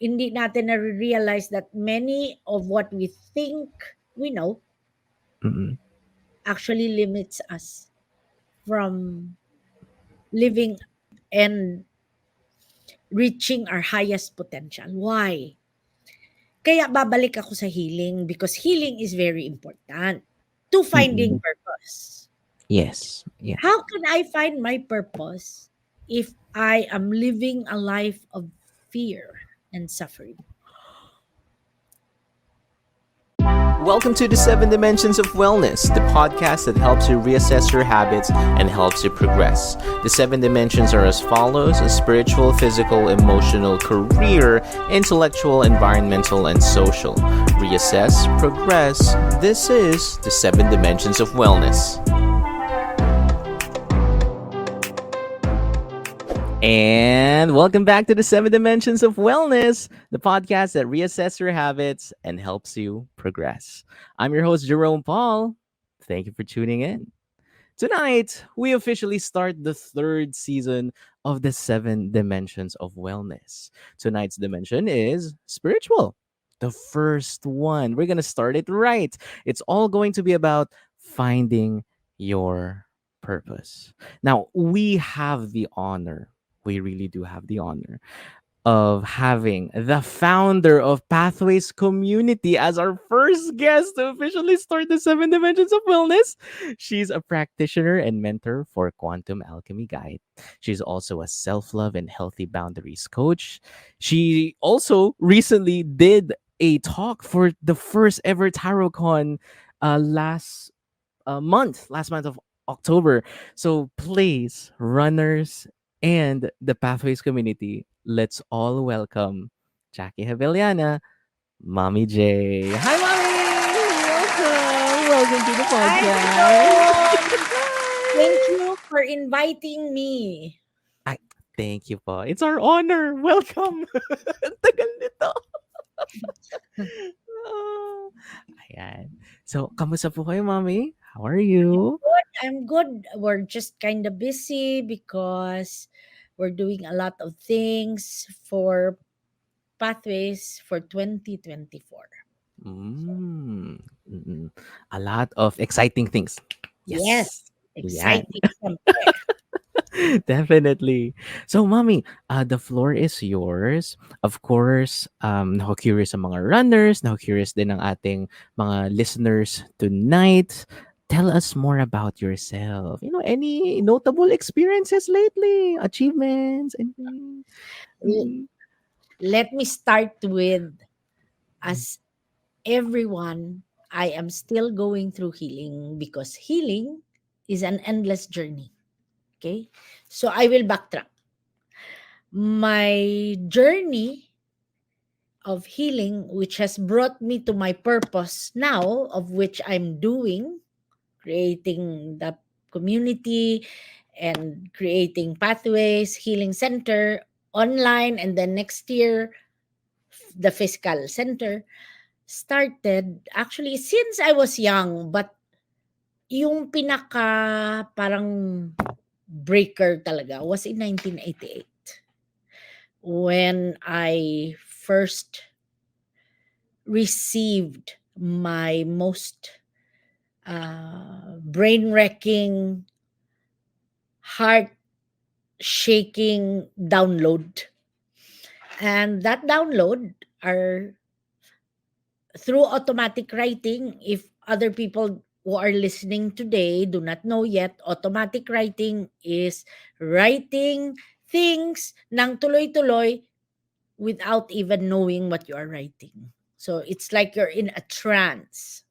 hindi natin na-realize that many of what we think we know Mm-mm. actually limits us from living and reaching our highest potential. Why? Kaya babalik ako sa healing because healing is very important to finding Mm-mm. purpose. Yes. Yeah. How can I find my purpose if I am living a life of fear and suffering? Welcome to the Seven Dimensions of Wellness, the podcast that helps you reassess your habits and helps you progress. The seven dimensions are as follows: spiritual, physical, emotional, career, intellectual, environmental, and social. Reassess, progress. This is the Seven Dimensions of Wellness. And welcome back to the Seven Dimensions of Wellness, the podcast that reassesses your habits and helps you progress. I'm your host, Jerome Paul. Thank you for tuning in. Tonight, we officially start the third season of the Seven Dimensions of Wellness. Tonight's dimension is spiritual. The first one. We're going to start it right. It's all going to be about finding your purpose. Now, we have the honor, we really do have the honor of having the founder of Pathways Community as our first guest to officially start the Seven Dimensions of Wellness. She's a practitioner and mentor for Quantum Alchemy Guide. She's also a self love and healthy boundaries coach. She also recently did a talk for the first ever TarotCon last month of October. So please, runners and the Pathways community, let's all welcome Jackie Javellana, Mommy J. Hi, Mommy! Welcome to the Hi, podcast. Jerome. Thank you for inviting me. Ay, thank you po. It's our honor. Welcome. Ang tagal nito. Ah, ayan. So, kamusta po kayo, Mommy? How are you? I'm good. We're just kind of busy because we're doing a lot of things for Pathways for 2024. Mm, mm. A lot of exciting things. Yes, Yes. Yan. exciting something. Definitely. So, mommy, the floor is yours. Of course, curious sa mga runners, curious din ang ating mga listeners tonight. Tell us more about yourself. Any notable experiences lately, achievements, anything? L- Mm. Let me start with, as everyone, I am still going through healing because healing is an endless journey. Okay. So I will backtrack. My journey of healing, which has brought me to my purpose now, of which I'm doing, creating the community and creating Pathways Healing Center online, and then next year, the physical center, started actually since I was young, but yung pinaka parang breaker talaga was in 1988 when I first received my most brain wrecking, heart shaking download. And that download are through automatic writing. If other people who are listening today do not know yet, automatic writing is writing things ng tuloy-tuloy without even knowing what you are writing. So it's like you're in a trance.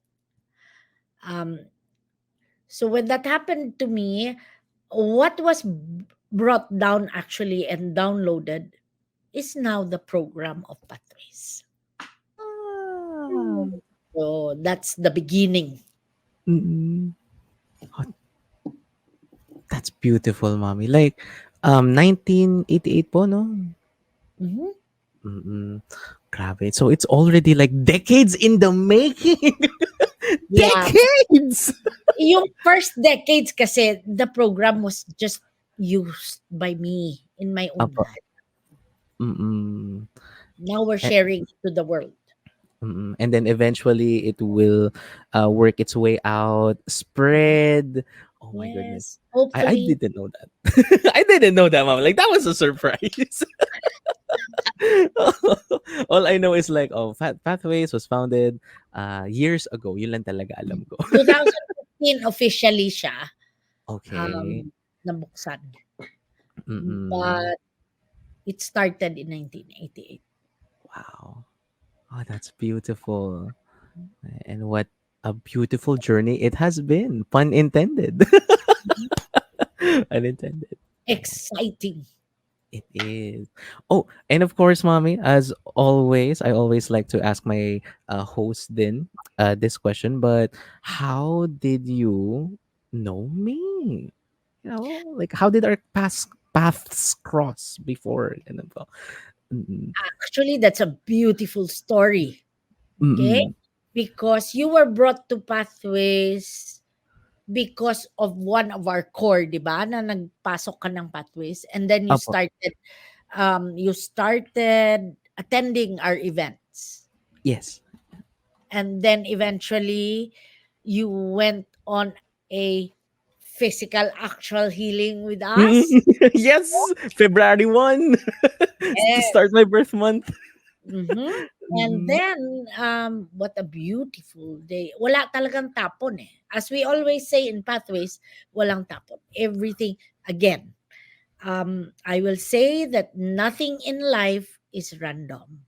Um, so when that happened to me, what was brought down actually and downloaded is now the program of Pathways. Ah. So that's the beginning. Mm. Oh, that's beautiful, mommy. Like, 1988 po, no? Mhm. Mm. Grabe. So it's already like decades in the making. Yeah. Decades! Yung first decades kasi, the program was just used by me in my own Apo. head. Mm. Now we're A- sharing it to the world. and then eventually it will work its way out, Yes, spread. Oh my goodness. yes. I Hopefully, didn't know that. I didn't know that, mom. Like that was a surprise. All I know is like, oh, Pathways was founded years ago. Yun lang talaga alam ko. 2015 officially siya Okay. nabuksan. Mm-mm. But it started in 1988. Wow. Oh, that's beautiful. And what a beautiful journey it has been. Pun intended. Mhm. Unintended. Oh, Exciting. it is. Oh, and of course, mommy, as always, I always like to ask my host then this question, but how did you know me? You know, like how did our paths cross before? And then, mm-mm, Actually, that's a beautiful story. Okay? mm-mm. Because you were brought to Pathways because of one of our core, di ba? Na nagpasok ka ng Pathways and then Apo. you started attending our events. Yes. And then eventually you went on a physical actual healing with us. Mm-mm. Yes, February 1 to start Yes. my birth month. Mhm. And Mm-mm. then, what a beautiful day. Wala talagang tapon, eh. As we always say in Pathways, walang tapon. Everything again, I will say that nothing in life is random.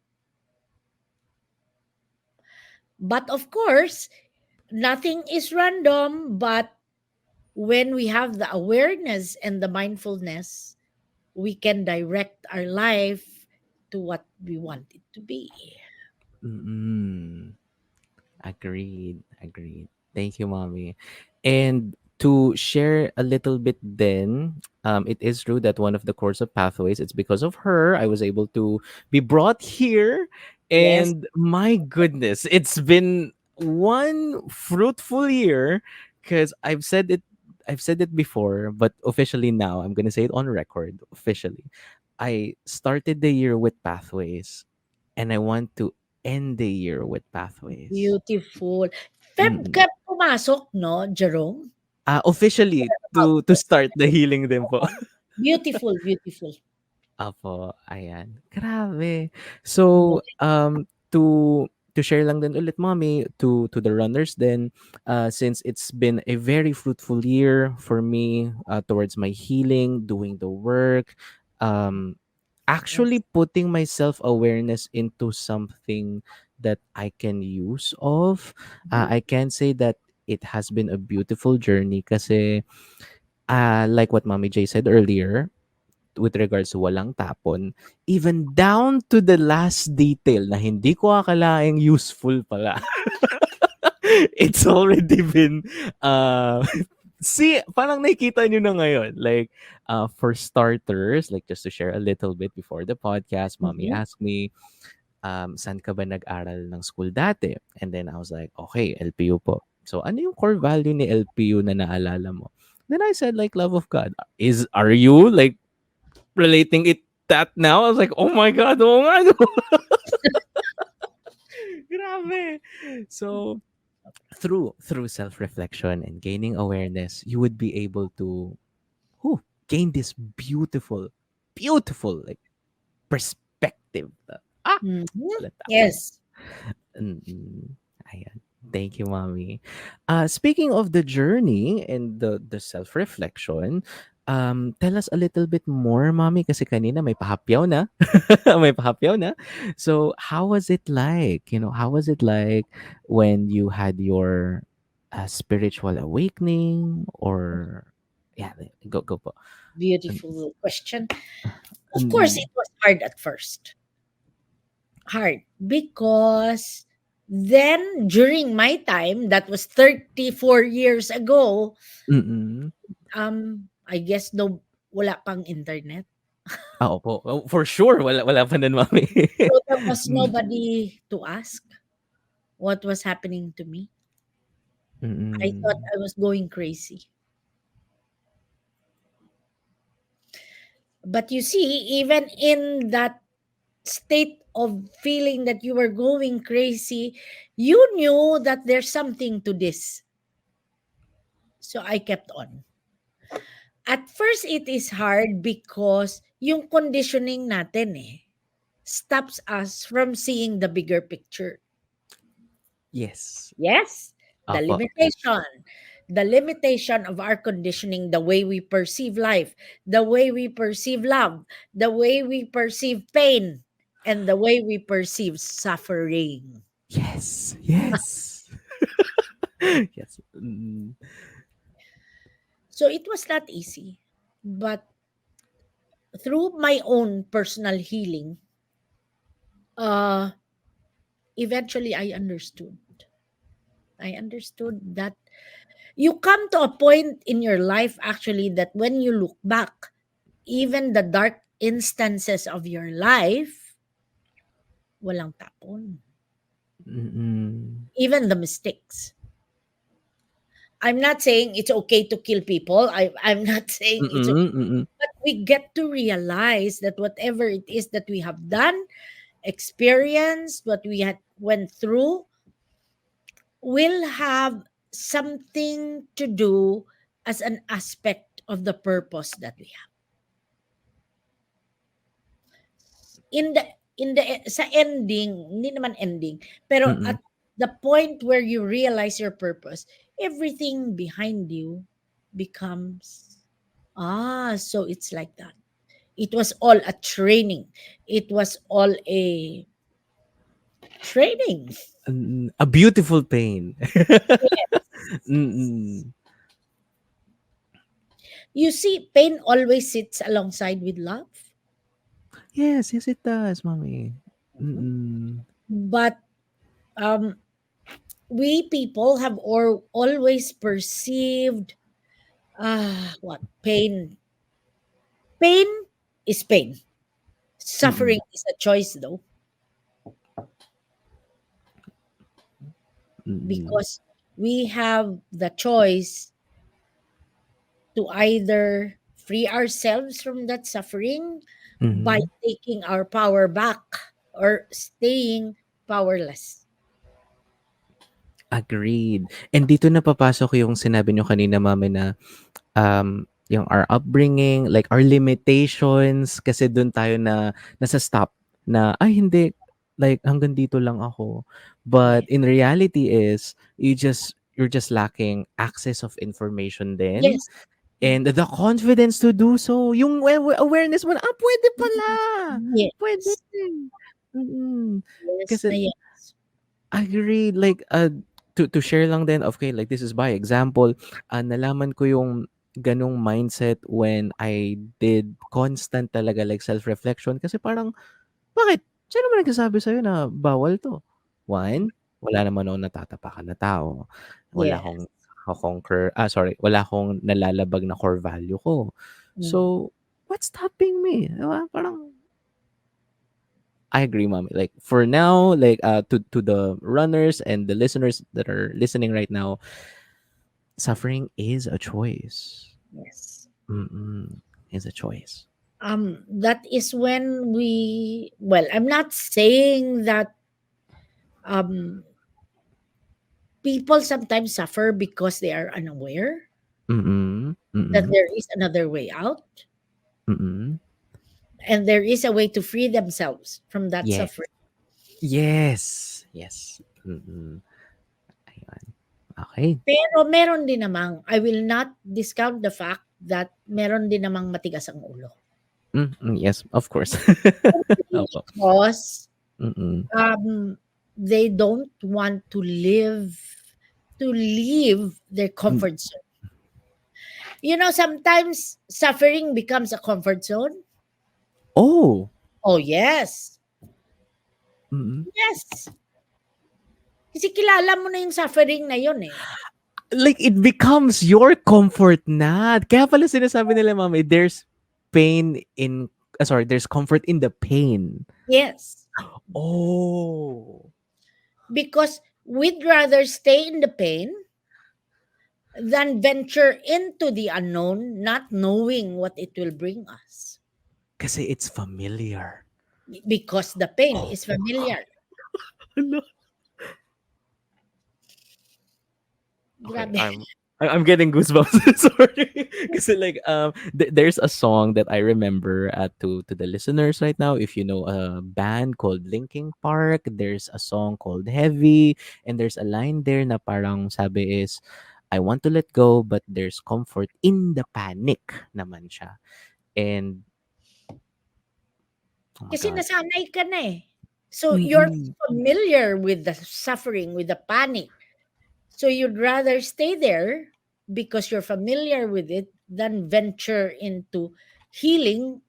But of course, nothing is random, but when we have the awareness and the mindfulness, we can direct our life to what we want it to be. Mm-mm. Agreed. Agreed. Thank you, mommy. And to share a little bit then, it is true that one of the course of pathways, it's because of her I was able to be brought here. Yes. And my goodness, it's been one fruitful year because I've said it before, but officially now I'm gonna say it on record officially. I started the year with pathways and I want to end the year with pathways. Beautiful. Feb ka Mm. pumasok 'no, Jerome? Officially About to start the healing din po. beautiful, beautiful. Opo, ayan. Grabe. So, Umuwi. to share lang din ulit, mommy, to the runners then, since it's been a very fruitful year for me towards my healing, doing the work, um, Yes. actually putting my self awareness into something that I can use of. Mhm. I can say that it has been a beautiful journey kasi like what Mommy J said earlier, with regards to walang tapon, even down to the last detail na hindi ko akalaing useful pala. It's already been, uh, see, parang nakikita nyo na ngayon. Like, for starters, like just to share a little bit before the podcast, mommy Mhm. asked me, saan ka ba nag-aral ng school dati? And then I was like, okay, LPU po. So, ano yung core value ni LPU na naalala mo? Then I said, like, love of God. Are you, like, relating it that now? I was like, oh my God, oo nga, no? Grabe. So, through self-reflection and gaining awareness, you would be able to gain this beautiful, like, perspective. Mhm. Salita ko. Yes. Mm, ayan. Thank you, mommy. Speaking of the journey and the self-reflection, tell us a little bit more, mommy, kasi kanina may pahapyaw na. May pahapyaw na. So, how was it like? You know, how was it like when you had your spiritual awakening or yeah, go po. Mm, Beautiful question. Of course, mm, it was hard at first. Hard because then during my time, that was 34 years ago, mm. I guess no wala pang internet. Opo. Oh, for sure wala pa nun, mommy. So there was Mm, nobody to ask what was happening to me. I thought mm. I was going crazy. But you see, even in that state of feeling that you were going crazy, you knew that there's something to this. So I kept on. At first, it is hard because yung conditioning natin stops us from seeing the bigger picture. Yes. Yes, the Apo. limitation. The limitation of our conditioning, the way we perceive life, the way we perceive love, the way we perceive pain, and the way we perceive suffering. Yes. Yes. Yes. So it was not easy. But through my own personal healing, uh, eventually I understood. I understood that you come to a point in your life actually that when you look back, even the dark instances of your life, walang tapon. Mm-mm. Even the mistakes. I'm not saying it's okay to kill people. I'm not saying it's okay. Mm-mm. Mm-mm. But we get to realize that whatever it is that we have done, experienced, what we had went through, will have something to do as an aspect of the purpose that we have. In the sa ending, hindi naman ending, pero Mm-mm. at the point where you realize your purpose, everything behind you becomes, so it's like that. It was all a training. It was all a training. A beautiful pain. Yes. Mm-mm. You see, pain always sits alongside with love. Yes, yes, it does, mommy. Mhm. Mm-mm. But um, we people have always perceived what pain. Pain is pain. Mm-mm. Suffering is a choice, though, Mm-mm. because we have the choice to either free ourselves from that suffering by Mhm. taking our power back or staying powerless. Agreed. And dito na papasok yung sinabi niyo kanina, mami, na yung our upbringing, like our limitations, kasi dun tayo na nasa-stop na, ay hindi, like hanggang dito lang ako. But Yeah. in reality is, you're just lacking access of information then, Yes. and the confidence to do so. Yung awareness mo na, pwede pala. Pwede. Yes. Mm. Yes na Kasi yes. agreed. Like, to share lang din, okay, like this is by example, nalaman ko yung ganong mindset when I did constant talaga like self-reflection kasi parang, bakit? Sino ba nagsasabi sa'yo na bawal to? One, wala naman akong natatapakan na tao. Wala akong Yes. conquer, sorry, wala akong nalalabag na core value ko. Mm. So, what's stopping me? Diba? Parang, I agree, mommy. Like for now, like to the runners and the listeners that are listening right now, suffering is a choice. Yes. Mm-mm, is a choice. That is when we, well, I'm not saying that um people sometimes suffer because they are unaware Mm-mm, that mm-mm, there is another way out mm-mm. and there is a way to free themselves from that Yes, suffering. yes, yes. Mm-mm. Ayun. Okay. Pero meron din namang, I will not discount the fact that meron din namang matigas ang ulo. Yes, of course. Simply Opo. because Mm-mm. um, they don't want to leave their Mm. comfort zone. You know, sometimes suffering becomes a comfort zone. Oh. Oh, yes. Mm-mm. Yes. Kasi kilala mo na yung suffering na yun eh. Like it becomes your comfort na. Kaya pala sinasabi nila, mami, there's pain in, sorry, there's comfort in the pain. Yes. Oh. Because we'd rather stay in the pain than venture into the unknown, not knowing what it will bring us. Kasi it's familiar. because the pain is familiar. Hala. Okay, Grabe. I'm getting goosebumps. Sorry, because like there's a song that I remember to the listeners right now. If you know a band called Linkin Park, there's a song called Heavy, and there's a line there na parang sabi is, I want to let go, but there's comfort in the panic naman siya. And oh my Kasi god. nasanay ka na eh. So you're Mm-mm. familiar with the suffering, with the panic. So you'd rather stay there because you're familiar with it than venture into healing.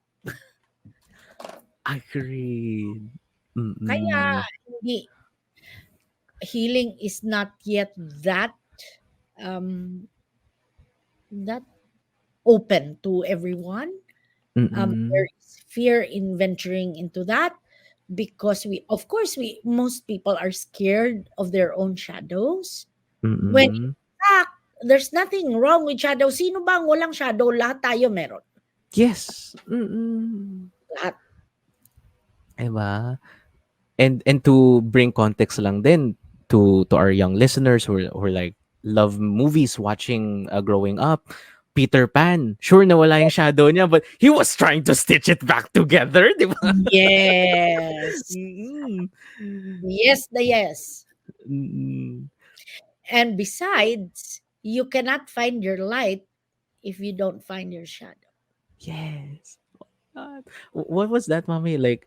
Agreed. Kaya Mm-mm. hindi healing is not yet that um that open to everyone. There Mm-mm. is fear in venturing into that because we, of course, we most people are scared of their own shadows. When in Mm-mm. fact, there's nothing wrong with shadow. Sino ba ang walang shadow? Lahat tayo meron. Yes. Mm-mm. Lahat. 'Di ba? And to bring context lang din to our young listeners who are like love movies watching growing up, Peter Pan, sure nawala yung shadow niya but he was trying to stitch it back together, 'di ba? Yes. Mm. Yes, the yes. Mm. And besides, you cannot find your light if you don't find your shadow. Yes. God. What was that, mommy? Like,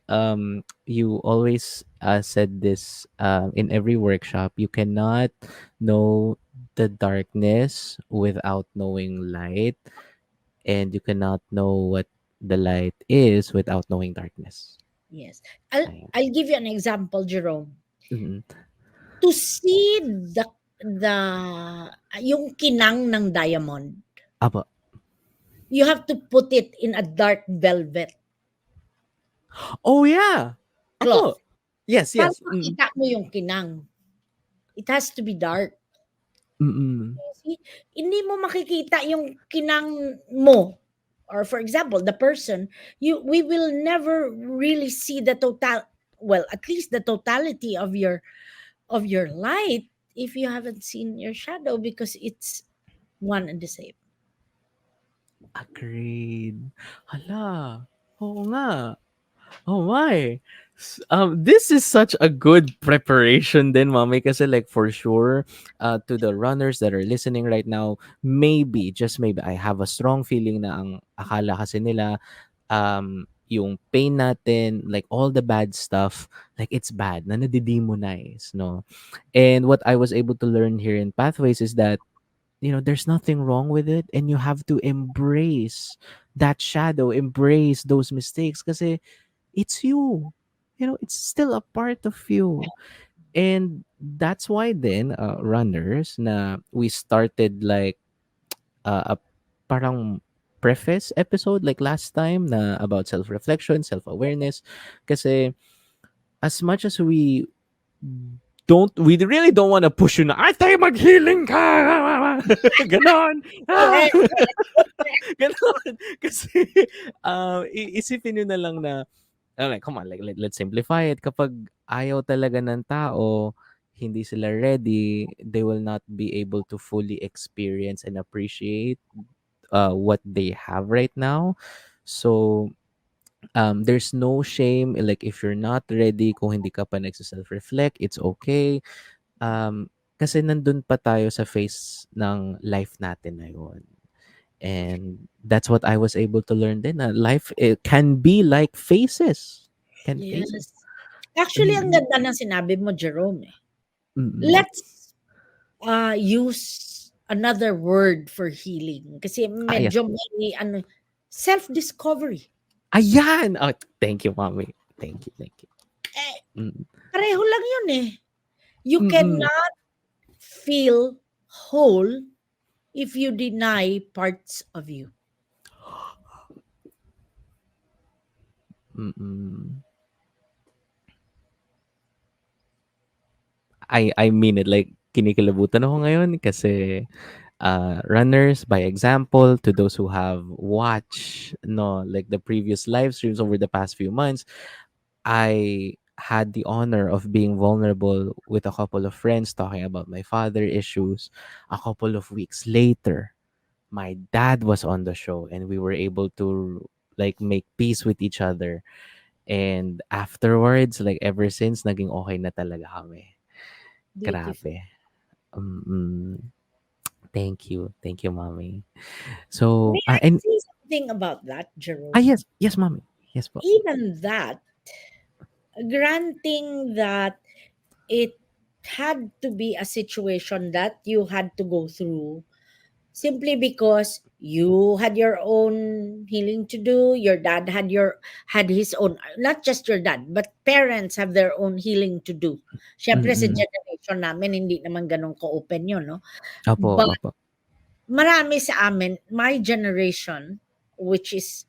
you always said this in every workshop. You cannot know the darkness without knowing light, and you cannot know what the light is without knowing darkness. Yes. I'll give you an example, Jerome. Mm-mm. To see the yung kinang ng diamond, Aba. you have to put it in a dark velvet Oh yeah. cloth Apo. Yes, para yes. Mm. makita mo yung kinang. It has to be dark. Mm-mm. See, hindi mo makikita yung kinang mo. Or for example, the person, we will never really see the total, well, at least the totality of your light if you haven't seen your shadow because it's one and the same. Agreed. Hala. Oo nga. Oh my. This is such a good preparation then, mommy. Kasi like for sure, to the runners that are listening right now, maybe, just maybe, I have a strong feeling na ang akala kasi nila, yung pain natin, like all the bad stuff, like it's bad, na nadidemonize, no? And what I was able to learn here in Pathways is that, there's nothing wrong with it and you have to embrace that shadow, embrace those mistakes kasi it's you. It's still a part of you. And that's why then, runners, na we started like a parang preface episode like last time na about self-reflection, self-awareness. Kasi as much as we really don't want to push you na, ay tayo mag-healing ka! Ganon! Ah! Correct. Ganon! Kasi, isipin nyo na lang na, like, come on, like, let's simplify it. Kapag ayaw talaga ng tao, hindi sila ready, they will not be able to fully experience and appreciate what they have right now. So, there's no shame. Like, if you're not ready, kung hindi ka pa nagsa-self-reflect, it's okay. Kasi nandun pa tayo sa phase ng life natin ngayon. And that's what I was able to learn then. Life, it can be like phases. Can phases. Yes. Actually, ang Mm, ganda ng sinabi mo, Jerome, eh. mm. Let's use another word for healing kasi Yes. medyo may ano, self-discovery. Ayan! Oh, thank you, mommy. Thank you, thank you. Eh, Mm, pareho lang yun eh. You mm, cannot feel whole if you deny parts of you. mm. I mean it, like, kinikilabutan ako ngayon kasi runners by example, to those who have watched, no, like the previous live streams over the past few months, I had the honor of being vulnerable with a couple of friends talking about my father issues. A couple of weeks later, my dad was on the show and we were able to like make peace with each other. And afterwards, like ever since, naging okay na talaga kami. Beautiful. Grabe. Mm, thank you. Thank you, mommy. So, May I and, say something about that, Jerome? yes, yes, mommy. Yes, po. Even that, granting that it had to be a situation that you had to go through simply because you had your own healing to do, your dad had his own, not just your dad but parents have their own healing to do. Syempre sa Mm-mm. generation namin hindi naman ganun ka-open yun, no? Opo, But opo. marami sa amin, my generation, which is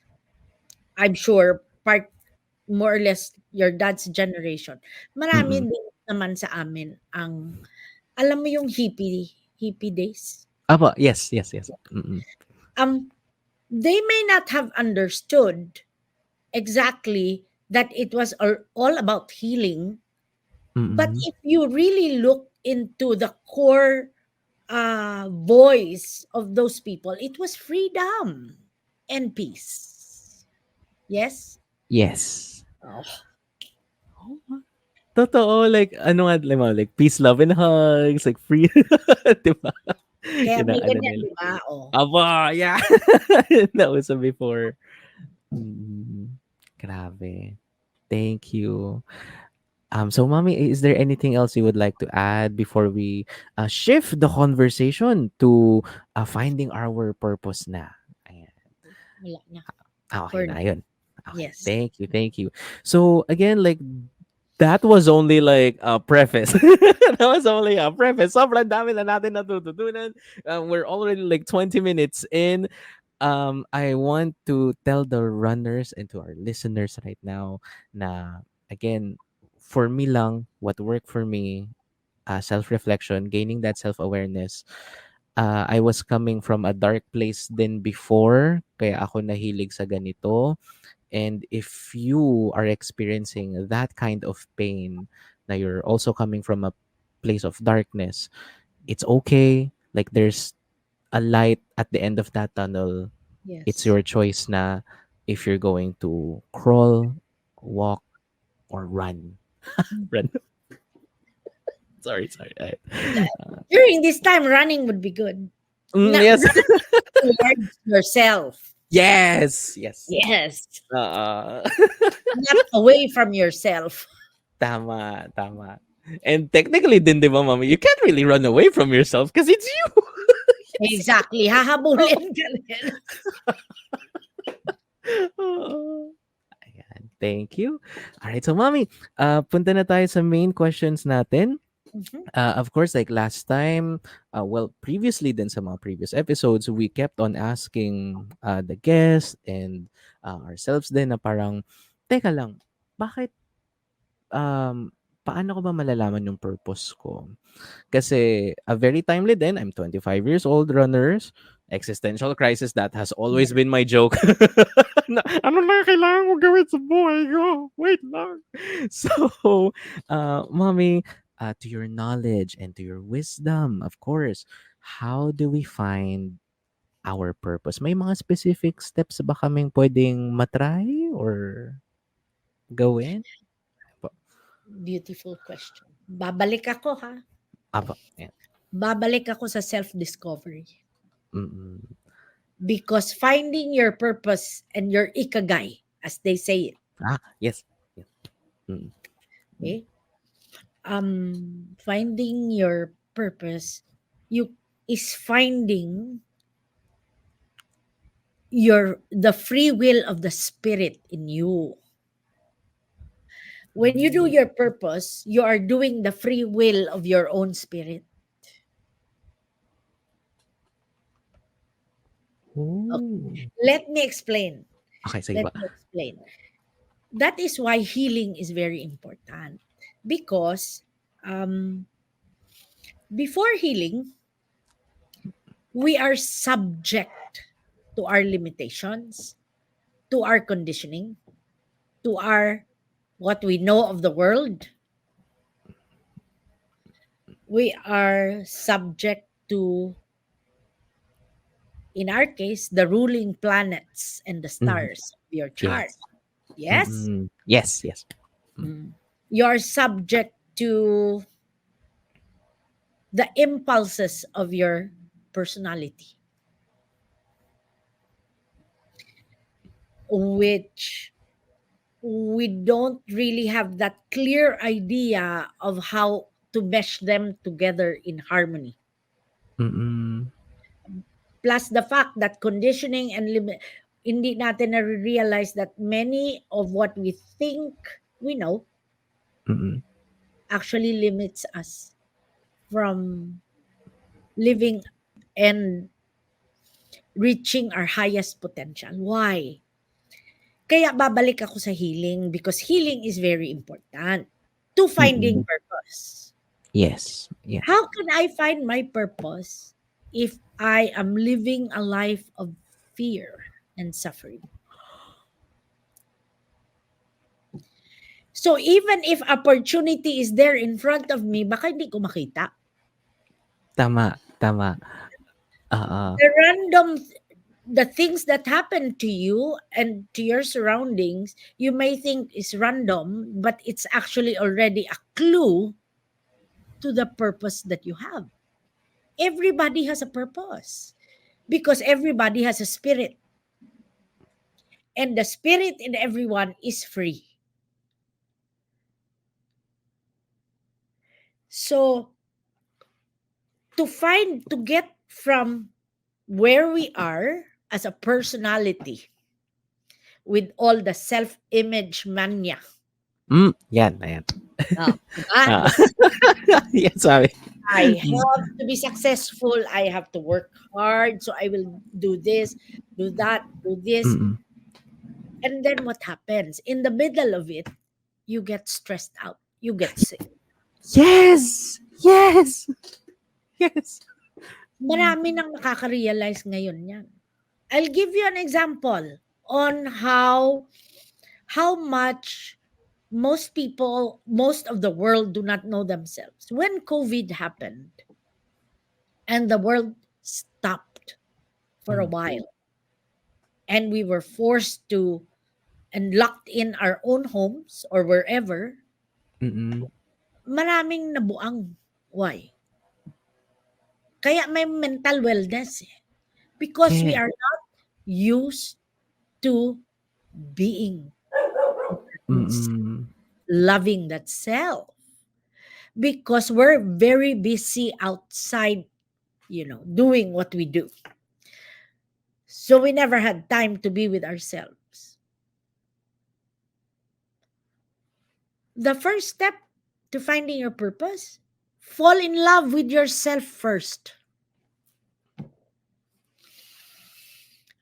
I'm sure part more or less your dad's generation, marami Mm-mm. din naman sa amin ang alam mo yung hippie days? Opo, yes, yes, yes. Mm-mm. Um, they may not have understood exactly that it was all about healing, but Mm-mm. if you really look into the core voice of those people, it was freedom and peace. Yes? Yes. Oh, Totoo, like, ano nga, like, peace, love, and hugs, like, free, di ba? kaya Yun ang may ano ganyan, nila. di ba? Oh. Aba, yeah. Nauso before. Mm, grabe. Thank you. So, mommy, is there anything else you would like to add before we shift the conversation to finding our purpose na? Ayan. Wala na. Okay For na now. yun. Okay. Yes. Thank you. Thank you. So, again, like, that was only like a preface. That was only a preface. Sobrang dami na natin natututunan. We're already like 20 minutes in. I want to tell the runners and to our listeners right now na, again, for me lang, what worked for me, self-reflection, gaining that self-awareness. I was coming from a dark place din before, kaya ako nahilig sa ganito. And if you are experiencing that kind of pain, na you're also coming from a place of darkness, it's okay. Like, there's a light at the end of that tunnel. It's Yes. your choice na if you're going to crawl, walk, or run. Mm. Run. Sorry, sorry. During this time, running would be good. Not Yes. running towards yourself. Yes. Yes. Yes. Uh, Not away from yourself. tama, tama. And technically din, di ba, mami, you can't really run away from yourself because it's you. Exactly. Hahabulin ka rin. Oo. Ayan, thank you. Alright, so mami, punta na tayo sa main questions natin. Mhm. Of course, like last time, well, previously din sa mga previous episodes, we kept on asking the guests and ourselves din na parang, teka lang, bakit, paano ko ba malalaman yung purpose ko? Kasi very timely din, I'm 25 years old, runners, existential crisis, that has always Yeah. been my joke. Na, ano na kailangan ko gawin sa buhay ko? Wait lang. So, mommy, to your knowledge and to your wisdom, of course, how do we find our purpose? May mga specific steps ba kaming pwedeng matry or gawin? Pa- Beautiful question. Babalik ako ha. Apa, yan. Babalik ako sa self-discovery. Mm-mm. Because finding your purpose and your ikagay, as they say it, Yes. Yes. Mm. okay? Finding your purpose, you is finding the free will of the spirit in you. When you do your purpose, you are doing the free will of your own spirit. Okay. Oh. Let me explain. Okay, sige Let ba? me explain. That is why healing is very important. Because um, before healing, we are subject to our limitations, to our conditioning, to our what we know of the world, we are subject to, in our case, the ruling planets and the Mhm. stars of your chart. Yes. Yes? Mm-mm. Yes, yes. Mm. Mm. You're subject to the impulses of your personality, which we don't really have that clear idea of how to mesh them together in harmony. Mm-mm. Plus the fact that conditioning and hindi natin na-realize that many of what we think we know Mm-mm. actually limits us from living and reaching our highest potential. Why? Kaya babalik ako sa healing because healing is very important to finding Mm-mm. purpose. Yes, yes. How can I find my purpose if I am living a life of fear and suffering? So even if opportunity is there in front of me, baka hindi ko makita. Tama, tama. Oo. The random, the things that happen to you and to your surroundings, you may think is random, but it's actually already a clue to the purpose that you have. Everybody has a purpose because everybody has a spirit, and the spirit in everyone is free. So to get from where we are as a personality with all the self-image mania. Yan, ayan. Diba? Ah. Yan sabi. I have to be successful. I have to work hard. So I will do this, do that, do this. Mm-mm. And then what happens? In the middle of it, you get stressed out. You get sick. Yes! Yes! Yes! Marami nang nakaka-realize ngayon yan. I'll give you an example on how much most people, most of the world do not know themselves. When COVID happened and the world stopped for a Mm. while and we were forced to and locked in our own homes or wherever, Mm-mm. maraming nabuang. Why? Kaya may mental wellness eh. Because we Yeah. are not used to being Mm-mm. loving that self because we're very busy outside, doing what we do. So we never had time to be with ourselves. The first step to finding your purpose, fall in love with yourself first.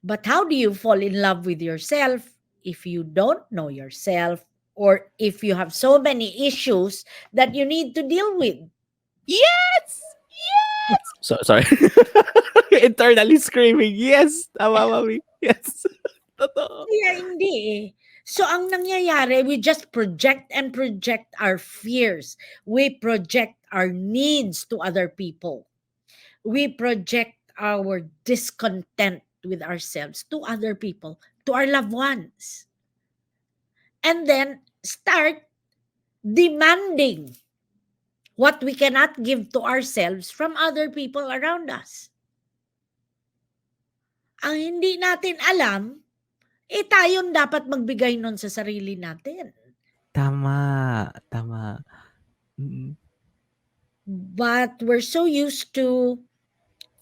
But how do you fall in love with yourself if you don't know yourself or if you have so many issues that you need to deal with? Yes! Yes! So, sorry. Internally screaming, yes! Tama, mami. Yes. Totoo. Kaya hindi eh. So ang nangyayari, we just project and project our fears. We project our needs to other people. We project our discontent with ourselves to other people, to our loved ones. And then start demanding what we cannot give to ourselves from other people around us. Ang hindi natin alam, tayon dapat magbigay nun sa sarili natin. Tama. Tama. Mm-mm. But we're so used to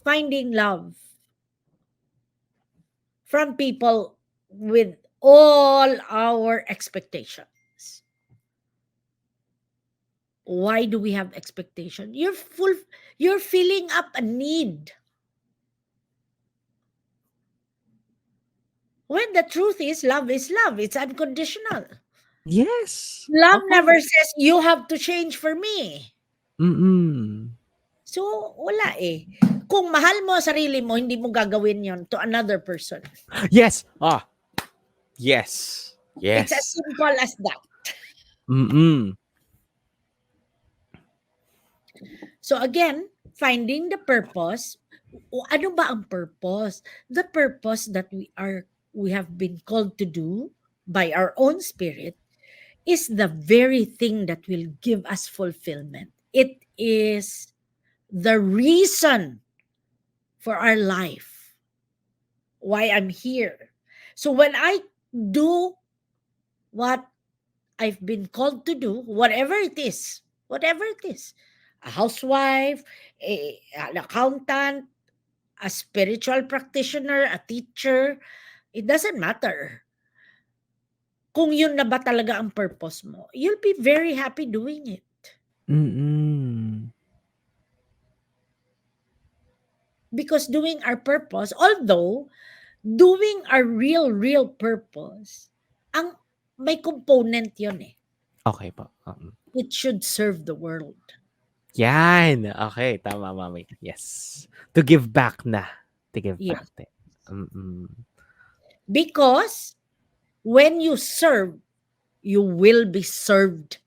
finding love from people with all our expectations. Why do we have expectation? You're filling up a need. When the truth is love is love. It's unconditional. Yes. Love Oo. never says you have to change for me. Mm-mm. So, wala eh. Kung mahal mo sarili mo, hindi mo gagawin yon to another person. Yes. Ah. Yes. It's as Yes. simple as that. Mm. So again, finding the purpose. Ano ba ang purpose? The purpose that we have been called to do by our own spirit is the very thing that will give us fulfillment. It is the reason for our life, why I'm here. So when I do what I've been called to do, whatever it is, a housewife, an accountant, a spiritual practitioner, a teacher, it doesn't matter. Kung yun na ba talaga ang purpose mo, you'll be very happy doing it. Mm. Because doing our purpose, although doing our real purpose, ang may component yun eh. Okay po. It should serve the world. Yan. Okay, tama, mami. Yes. To give back na. To give back Yes. din. Mm. Because when you serve, you will be served.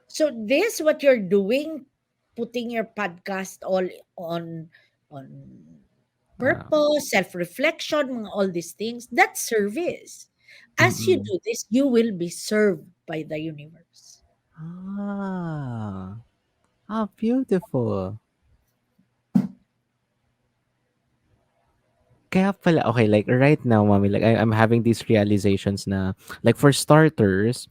So this what you're doing, putting your podcast all on Ah, purpose, self-reflection, mga all these things, that's service. As you mm. do this, you will be served by the universe. Ah. Ah, beautiful. Kaya pala, okay, like right now, mommy, like I'm having these realizations na, like for starters,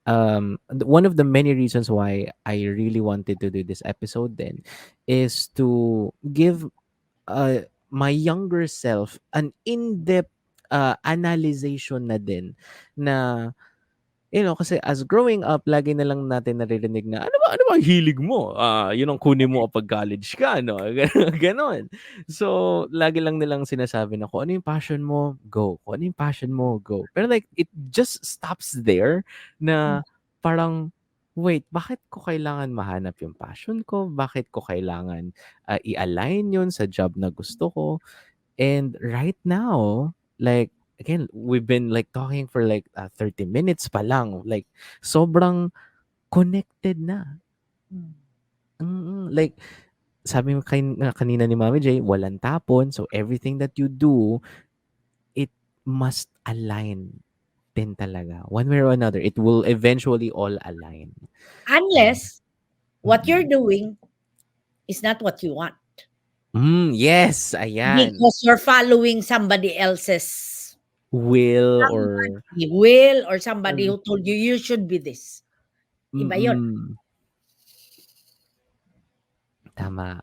one of the many reasons why I really wanted to do this episode then is to give my younger self an in-depth analyzation na din na kasi as growing up, lagi na lang natin naririnig na, ano ba ang hilig mo? Yun ang kunin mo kapag college ka, no? Ganon. So, lagi lang nilang sinasabi na, kung ano yung passion mo, go. Kung ano yung passion mo, go. Pero like, it just stops there Mm. na parang, wait, bakit ko kailangan mahanap yung passion ko? Bakit ko kailangan i-align yun sa job na gusto ko? And right now, like, again, we've been like talking for like 30 minutes pa lang. Like, sobrang connected na. Mm. Like, sabi mo kanina ni Mami J, walang tapon. So, everything that you do, it must align din talaga. One way or another, it will eventually all align. Ayan. Unless what you're Mm-mm. doing is not what you want. Yes, ayan. Because you're following somebody else's Will or will or somebody um, who told you you should be this. Iba yun. mm, tama.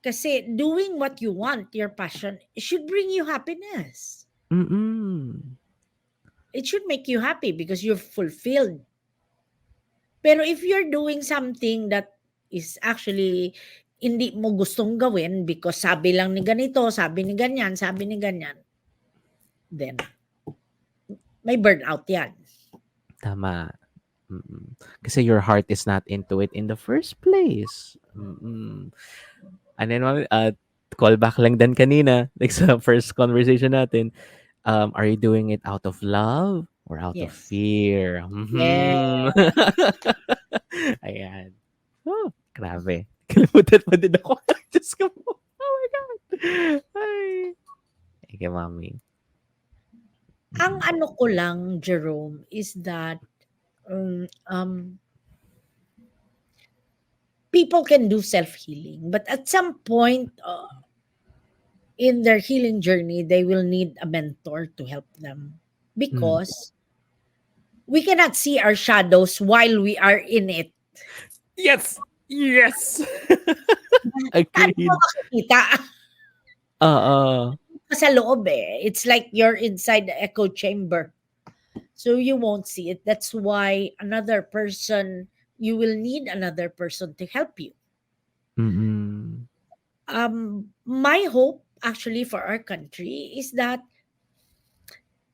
Kasi doing what you want, your passion, it should bring you happiness. Mm. It should make you happy because you're fulfilled. Pero if you're doing something that is actually hindi mo gustong gawin because sabi lang ni ganito, sabi ni ganyan, then may burnout yan. Tama. Kasi your heart is not into it in the first place. And then, call back lang din kanina, like sa first conversation natin, are you doing it out of love or out of Yes. fear? Yeah. Ayan. Oh, grabe. Kalimutan pa din ako. Diyos ko po. Oh my God. Ay. Ike, mami. Ang ano ko lang, Jerome, is that people can do self-healing, but at some point in their healing journey, they will need a mentor to help them Mm. because we cannot see our shadows while we are in it. Yes! Yes! Saan mo Agreed. makikita? Oo. Sa loob eh. It's like you're inside the echo chamber. So you won't see it. That's why you will need another person to help you. Mm. My hope actually for our country is that,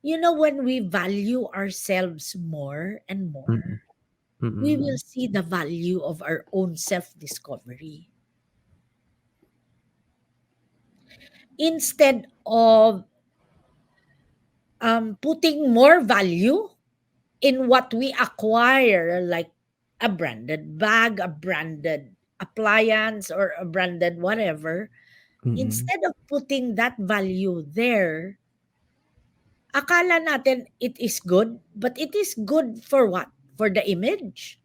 when we value ourselves more and Mm. more, we will Mm. see the value of our own self discovery. Instead of putting more value in what we acquire, like a branded bag, a branded appliance, or a branded whatever. Mm-mm. Instead of putting that value there, akala natin it is good, but it is good for what? For the image.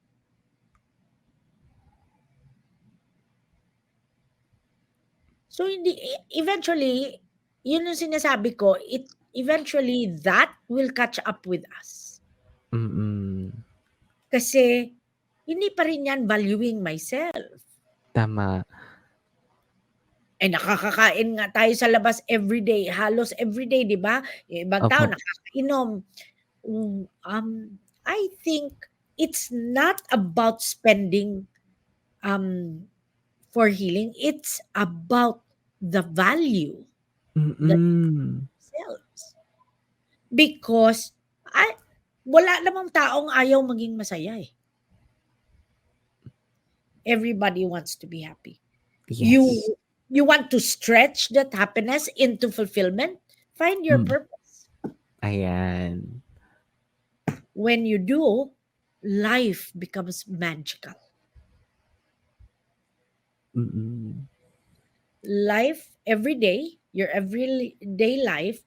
So hindi, eventually, yun yung sinasabi ko, it eventually that will catch up with us. Mm-mm. Kasi hindi pa rin yan valuing myself. Tama. Eh, nakakakain nga tayo sa labas everyday, halos everyday, 'di ba? Yung ibang tao Opo. nakakainom. I think it's not about spending um for healing. It's about the value that Mm-mm. selves. Because ay, wala namang taong ayaw maging masaya eh. Everybody wants to be happy. Yes. You want to stretch that happiness into fulfillment? Find your Mm. purpose. Ayan. When you do, life becomes magical. Mm-mm. Life every day, your everyday life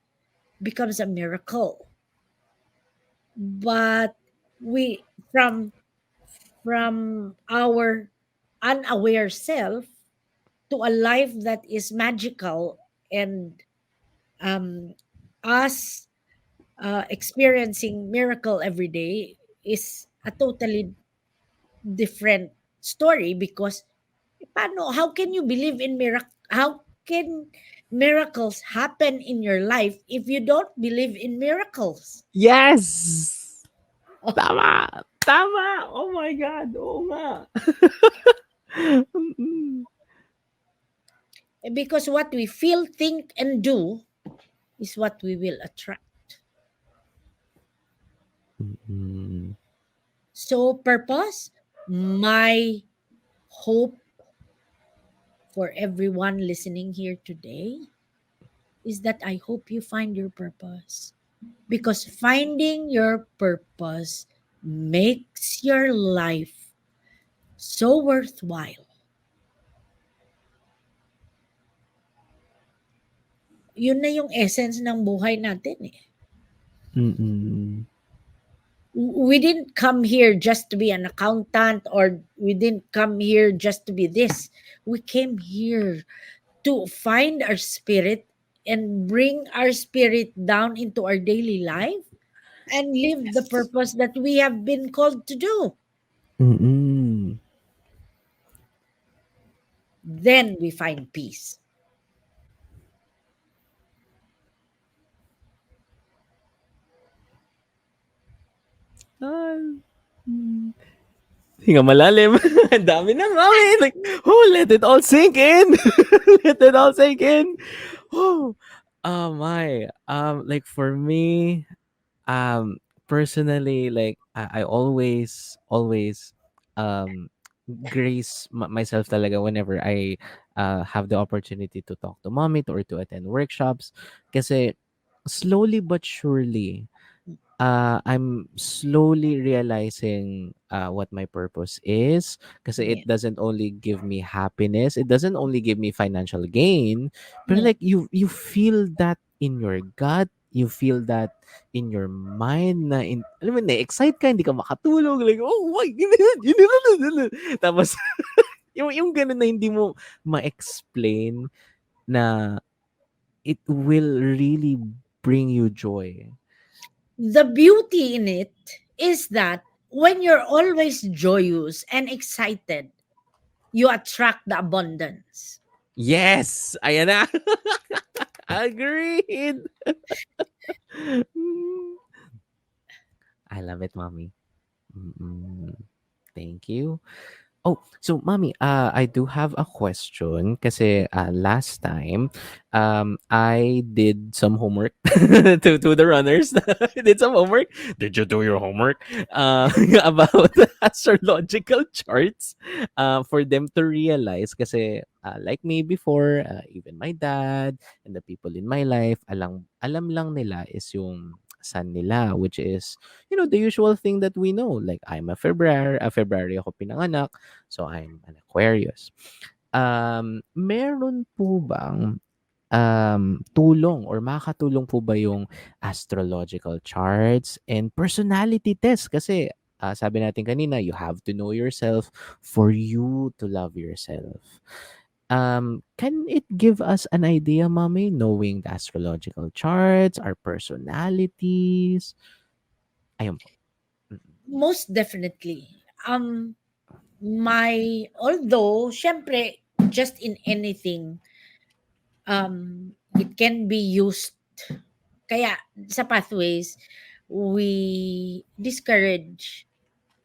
becomes a miracle. But we from our unaware self to a life that is magical, and um us experiencing miracle every day is a totally different story. Because paano, how can you believe in miracle, how can miracles happen in your life if you don't believe in miracles? Yes! Tama! Tama! Oh my God! Oo nga. Mm-mm. Because what we feel, think, and do is what we will attract. Mm-mm. So purpose, my hope for everyone listening here today is that I hope you find your purpose. Because finding your purpose makes your life so worthwhile. Yun na yung essence ng buhay natin eh. Mm-mm. We didn't come here just to be an accountant, or we didn't come here just to be this. We came here to find our spirit and bring our spirit down into our daily life and live the Yes. purpose that we have been called to do. Mm-mm. Then we find peace. Ah, mm. Hinga malalim. Ang dami na, mami. Like, oh, let it all sink in. Let it all sink in. Oh, my. Like for me, personally, like I always um grace myself talaga whenever I have the opportunity to talk to mommy or to attend workshops, kasi slowly but surely I'm slowly realizing what my purpose is, kasi it Yeah. doesn't only give me happiness, it doesn't only give me financial gain, but Mm. like you feel that in your gut, you feel that in your mind na alam mo, na-excite ka, hindi ka makatulog, like, oh my God. Tapos, yung ganun na hindi mo ma-explain na it will really bring you joy. The beauty in it is that when you're always joyous and excited, you attract the abundance. Yes! Ayan na. Agreed. I love it, mommy. Mm-mm. Thank you. Oh, so mommy, I do have a question kasi last time I did some homework to the runners. I did some homework. Did you do your homework? About astrological charts for them to realize kasi like me before, even my dad and the people in my life, alam lang nila is yung sun nila, which is, the usual thing that we know. Like, I'm a February ako pinanganak, so I'm an Aquarius. Meron po bang tulong or makakatulong po ba yung astrological charts and personality test? Kasi sabi natin kanina, you have to know yourself for you to love yourself. Can it give us an idea, mommy, knowing the astrological charts, our personalities? Ayun po. Mm. Most definitely. Although, syempre, just in anything, it can be used. Kaya, sa pathways, we discourage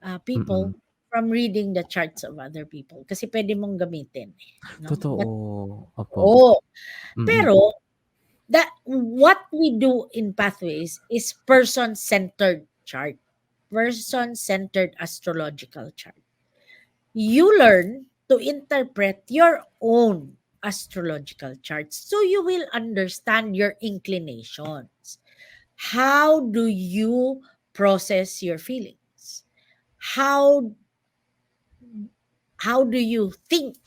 Mm-mm. people from reading the charts of other people. Kasi pwede mong gamitin. No? But, Totoo. Opo. oh, Mm-mm. pero, what we do in pathways is person-centered chart. Person-centered astrological chart. You learn to interpret your own astrological charts so you will understand your inclinations. How do you process your feelings? How how do you think?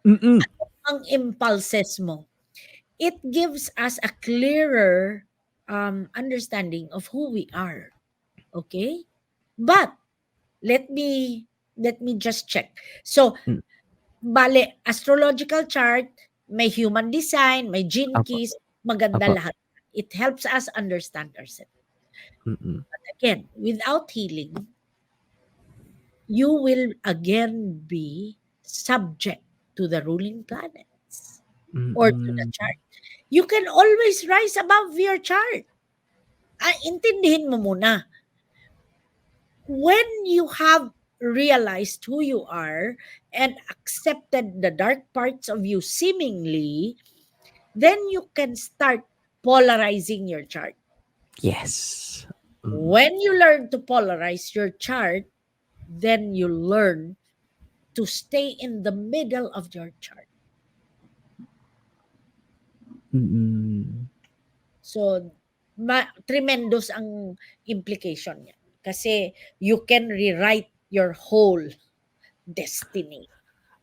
Mm-mm. Ang impulses mo. It gives us a clearer understanding of who we are. Okay? But let me let me just check. So, Mm. bale, astrological chart, may human design, may gene Opo. keys, maganda Opo. lahat. It helps us understand ourselves. Mm-mm. But again, without healing, you will again be subject to the ruling planets or to the Mm-mm. chart. You can always rise above your chart. Intindihin mo muna. When you have realized who you are and accepted the dark parts of you seemingly, then you can start polarizing your chart. Yes. Mm. When you learn to polarize your chart, then you learn to stay in the middle of your chart. Mm. So, tremendous ang implication niya. Kasi you can rewrite your whole destiny.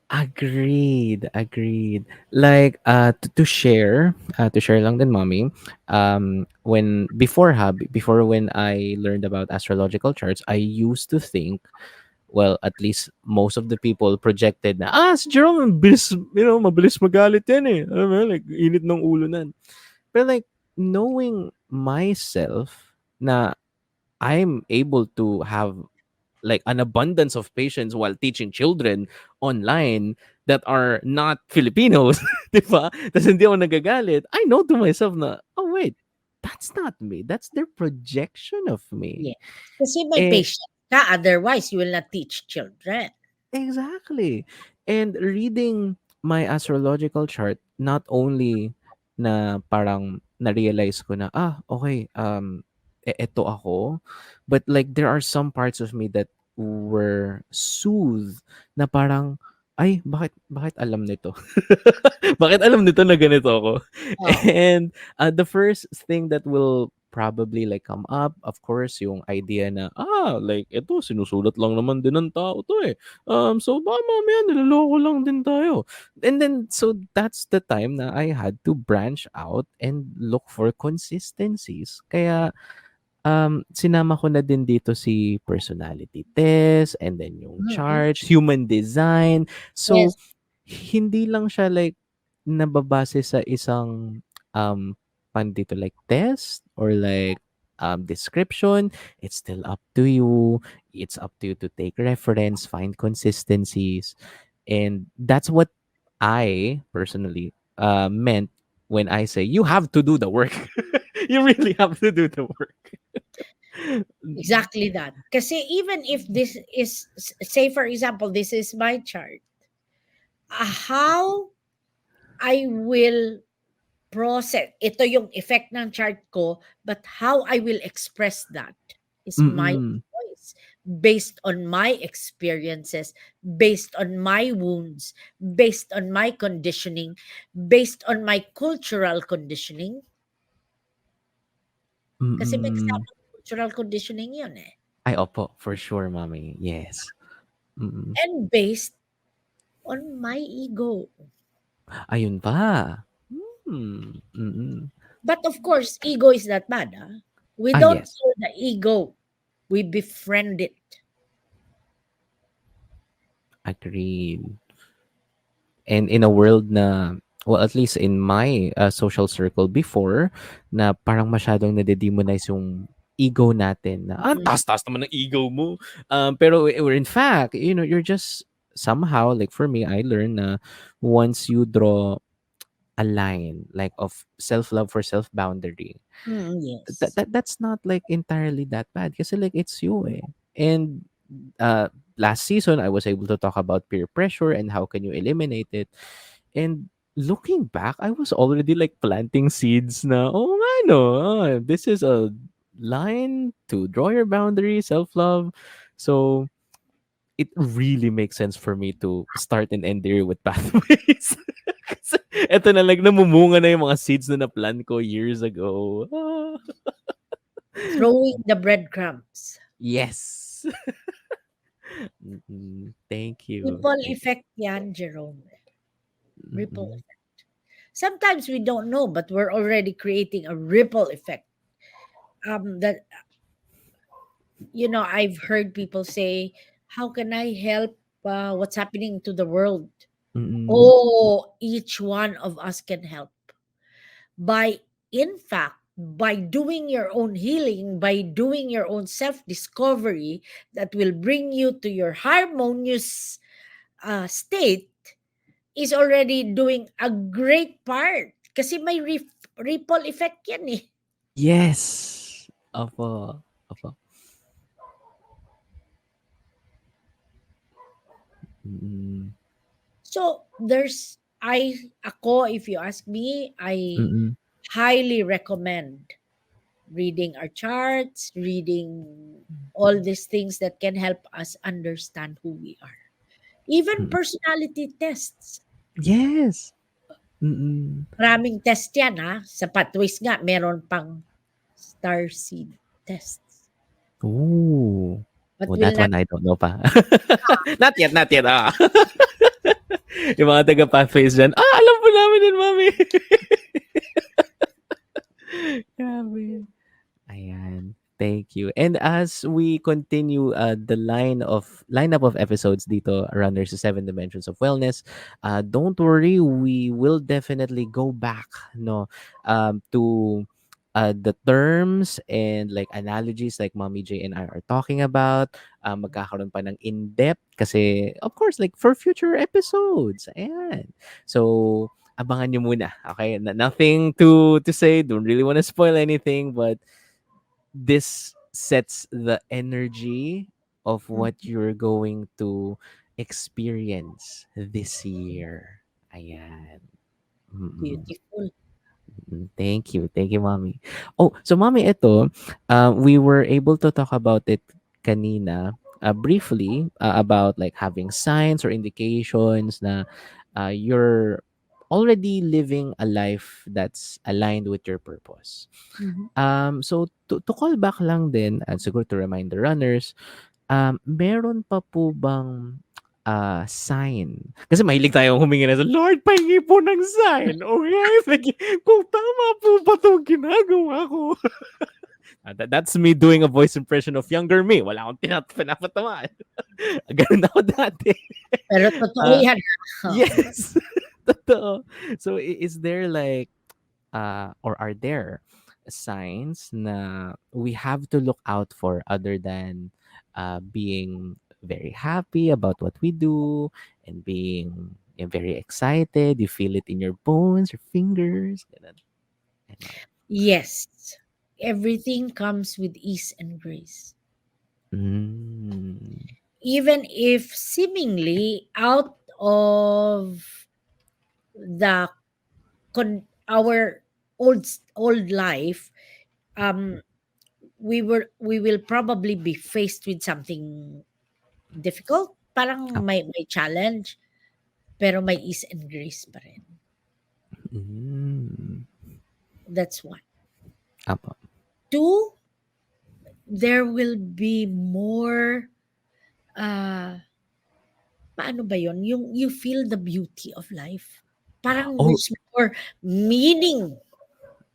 Agreed, agreed. Like, to share lang din, mommy. Before when I learned about astrological charts, I used to think, well, at least most of the people projected na, si Jerome, mabilis magalit yan eh. Alam mo, like, init ng ulo nan. But like, knowing myself na I'm able to have like an abundance of patience while teaching children online that are not Filipinos, di ba? Tapos hindi ako nagagalit. I know to myself na, oh wait, that's not me. That's their projection of me. Yes. Kasi may Eh, patience ka, otherwise you will not teach children. exactly. And reading my astrological chart, not only na parang na-realize ko na, okay, eto ako. But like, there are some parts of me that were soothed na parang, ay, bakit alam nito? Bakit alam nito na ganito ako? Oh, And the first thing that will probably like come up, of course, yung idea na, like, ito, sinusulat lang naman din ng tao to eh. So baka mamaya niloloko lang din tayo. And then, so that's the time na I had to branch out and look for consistencies. Kaya, sinama ko na din dito si personality test and then yung mm, charts, human design. So, yes. hindi lang siya like nababase sa isang um dito like test or like description. It's still up to you. It's up to you to take reference, find consistencies. And that's what I personally meant when I say you have to do the work. You really have to do the work. Exactly that. Kasi even if this is, say for example, this is my chart, how I will process, ito yung effect ng chart ko, but how I will express that is my Mm-mm. choice based on my experiences, based on my wounds, based on my conditioning, based on my cultural conditioning. Kasi may Mm. kasamang cultural conditioning yun, eh, Ay, opo, for sure, mommy. Yes. Mm. and based on my ego. Ayun pa. Mm. But of course, ego is not bad, we Ah, don't yes. kill the ego, we befriend it. Agreed. And in a world na, well, at least in my social circle before, na parang masyadong nade-demonize yung ego natin na, ang Mm, taas-taas naman ng ego mo. Pero in fact, you're just somehow, like for me, I learned na once you draw a line like of self-love for self-boundary, yes. that's not like entirely that bad kasi like it's you eh. And uh last season I was able to talk about peer pressure and how can you eliminate it. And looking back, I was already like planting seeds na, oh nga no, this is a line to draw your boundary, self-love. So it really makes sense for me to start and end the year with pathways. Kasi eto na like namumunga na yung mga seeds na na-plan ko years ago. Ah. Throwing the breadcrumbs. Yes. Thank you. Ripple Thank you. effect yan, Jerome. Ripple Mm-mm. effect. Sometimes we don't know, but we're already creating a ripple effect. That I've heard people say, "How can I help? What's happening to the world?" Mm-mm. Oh, each one of us can help by, in fact, by doing your own healing, by doing your own self discovery that will bring you to your harmonious state, is already doing a great part. Kasi may ripple effect yan eh. Yes. Opo. Opo. Mm-mm. So if you ask me, I Mm-mm. highly recommend reading our charts, reading all these things that can help us understand who we are. Even Mm-mm. personality tests. Yes. Mm-mm. Maraming test yan Sa Pathways nga, meron pang star seed tests. Ooh. But Oh, will that not. one I don't know pa. Not yet, not yet. Ah. Yung mga taga-pathways dyan, alam po namin yun, mami. Grabe. Ayan. Thank you. And as we continue the lineup of episodes dito, Runners to Seven Dimensions of Wellness, don't worry, we will definitely go back to the terms and like analogies like Mommy J and I are talking about. Magkakaroon pa ng in-depth kasi of course like for future episodes. Ayan. So abangan nyo muna. Okay? Nothing to say. Don't really want to spoil anything, but this sets the energy of Mm, what you're going to experience this year. Ayan. Mm-mm. beautiful. Thank you. Thank you, Mommy. Oh, so Mommy, ito, we were able to talk about it kanina, briefly, about like having signs or indications na you're already living a life that's aligned with your purpose. Mhm. So to call back lang din at siguro to remind the runners, meron pa po bang sign? Kasi mahilig tayong humingi na sa Lord, pahingi po ng sign. Okay? Like, kung tama po ba itong ginagawa ko? That's me doing a voice impression of younger me. Wala akong pinapatamaan. Ganun ako dati. Pero totoo Uh, yan. Oo. yes. Totoo. So, is there like or are there signs na we have to look out for other than being very happy about what we do and being very excited? You feel it in your bones, your fingers. Ganun. And, Yes. Everything comes with ease and grace. mm, Even if seemingly out of the our old life, um we will probably be faced with something difficult, parang apo. may challenge, pero may ease and grace pa rin. Mm, That's one. apo. two, there will be more, uh, paano ba yun? Yung you feel the beauty of life. Parang Oh, there's more meaning.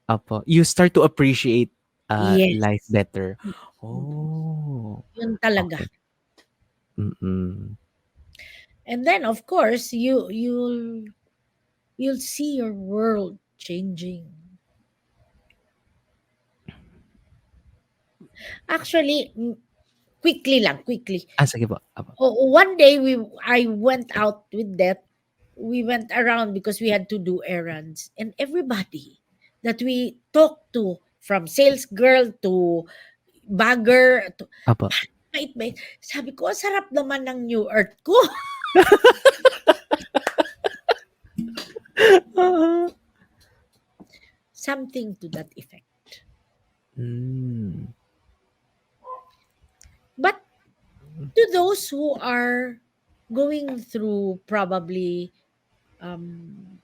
apo. You start to appreciate life Yes. better. Mm. Oh, Yun talaga. okay. Mm-mm. And then of course, you'll see your world changing. Actually, quickly. Sige po. Apo. One day I went out with that. We went around because we had to do errands, and everybody that we talked to, from sales girl to bagger to Apo. mait-mait, sabi ko, "Ang sarap naman ng New Earth ko." Something to that effect. Mm. But to those who are going through probably um,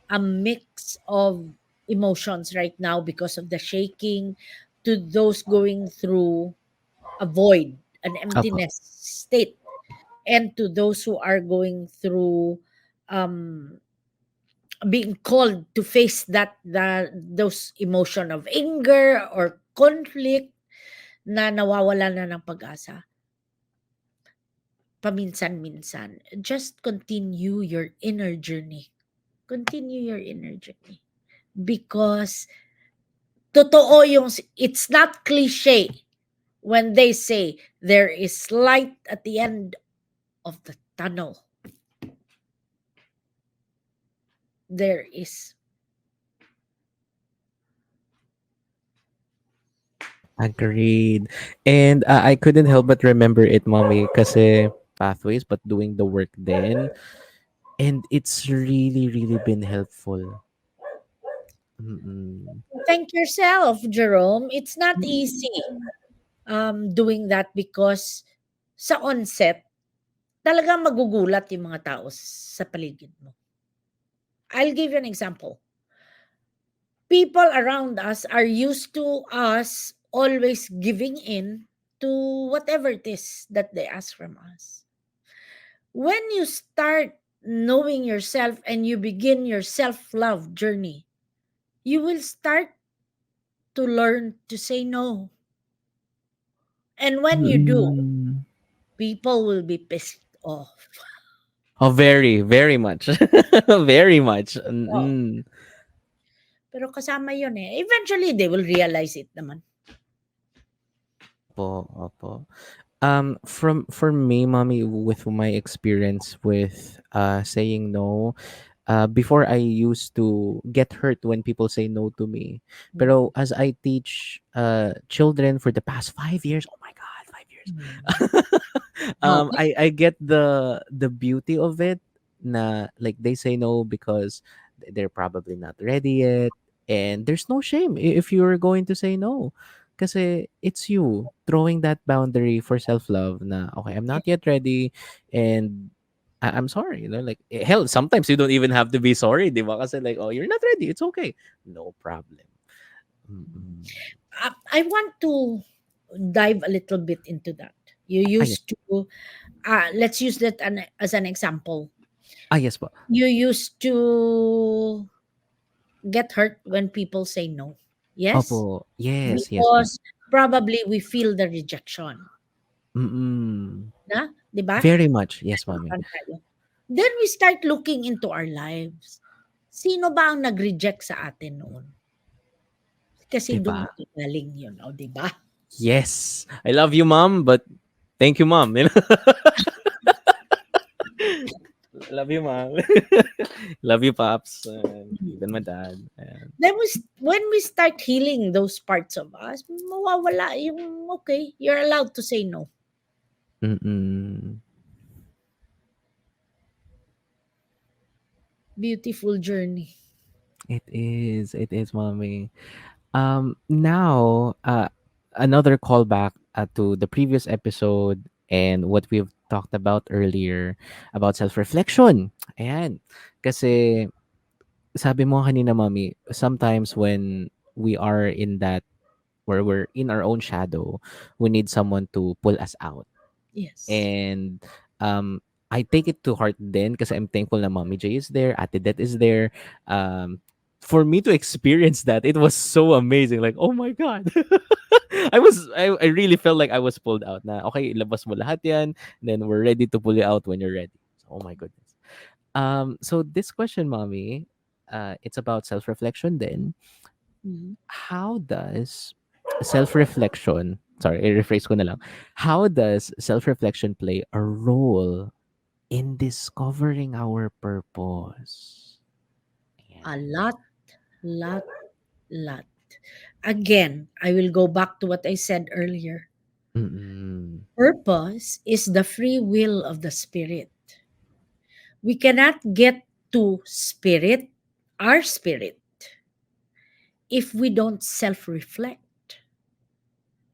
a mix of emotions right now because of the shaking, to those going through a void, an Apo. emptiness state, and to those who are going through um, being called to face those emotion of anger or conflict na nawawala na ng pag-asa paminsan-minsan, just continue your inner journey. Continue your inner journey. Because totoo yung, it's not cliche when they say there is light at the end of the tunnel. There is. Agreed. And I couldn't help but remember it, mommy, kasi pathways, but doing the work then. And it's really, really been helpful. Mm-mm. Thank yourself, Jerome. It's not easy doing that because sa onset, talagang magugulat yung mga tao sa paligid mo. I'll give you an example. People around us are used to us always giving in to whatever it is that they ask from us. When you start knowing yourself and you begin your self love journey, you will start to learn to say no. And when you do, Mm-mm. people will be pissed off. Oh, very, very much. Very much. Oh, Mm-mm. pero kasama yun eh. Eventually, they will realize it naman. Opo, opo. For me, mommy, with my experience with saying no, before I used to get hurt when people say no to me. Mm, Pero as I teach children for the past 5 years, oh my God, 5 years. mm. Okay. I get the beauty of it. Na like they say no because they're probably not ready yet, and there's no shame if you're going to say no. Kasi it's you throwing that boundary for self-love na, okay, I'm not yet ready, and I'm sorry, like hell, sometimes you don't even have to be sorry, di ba? Kasi like, oh, you're not ready, it's okay. No problem. Mm-mm. I want to dive a little bit into that. You Yes. used to, let's use that as an example. Yes po. You used to get hurt when people say no. Yes? Opo. Yes, yes po. Because probably we feel the rejection. Mm. Na? Di ba? Very much. Yes, mommy. Nasaktan tayo. Then we start looking into our lives. Sino ba ang nag-reject sa atin noon? Kasi 'Di doon ba? galing yun, o di ba? Yes. I love you, mom, but thank you, mom. Love you, mom. Love you, pops. And even my dad. And Then when we start healing those parts of us, mawawala yung, okay, you're allowed to say no. mm. Beautiful journey. It is. It is, mommy. Now, another callback to the previous episode and what we've talked about earlier about self-reflection. Ayan. Kasi sabi mo kanina, mommy, sometimes when we are in that where we're in our own shadow, we need someone to pull us out. Yes. And um I take it to heart then because I'm thankful that Mommy J is there, Ate Det is there. For me to experience that, it was so amazing. Like, oh my god. I really felt like I was pulled out na okay, ilabas mo lahat yan, then we're ready to pull you out when you're ready. So, oh my goodness. So this question, Mommy, it's about self-reflection then. Mhm. How does self-reflection, sorry, I-rephrase ko na lang. How does self-reflection play a role in discovering our purpose? A Ayan. lot, lot, lot. Again, I will go back to what I said earlier. Mm-mm. Purpose is the free will of the spirit. We cannot get to spirit, our spirit, if we don't self-reflect.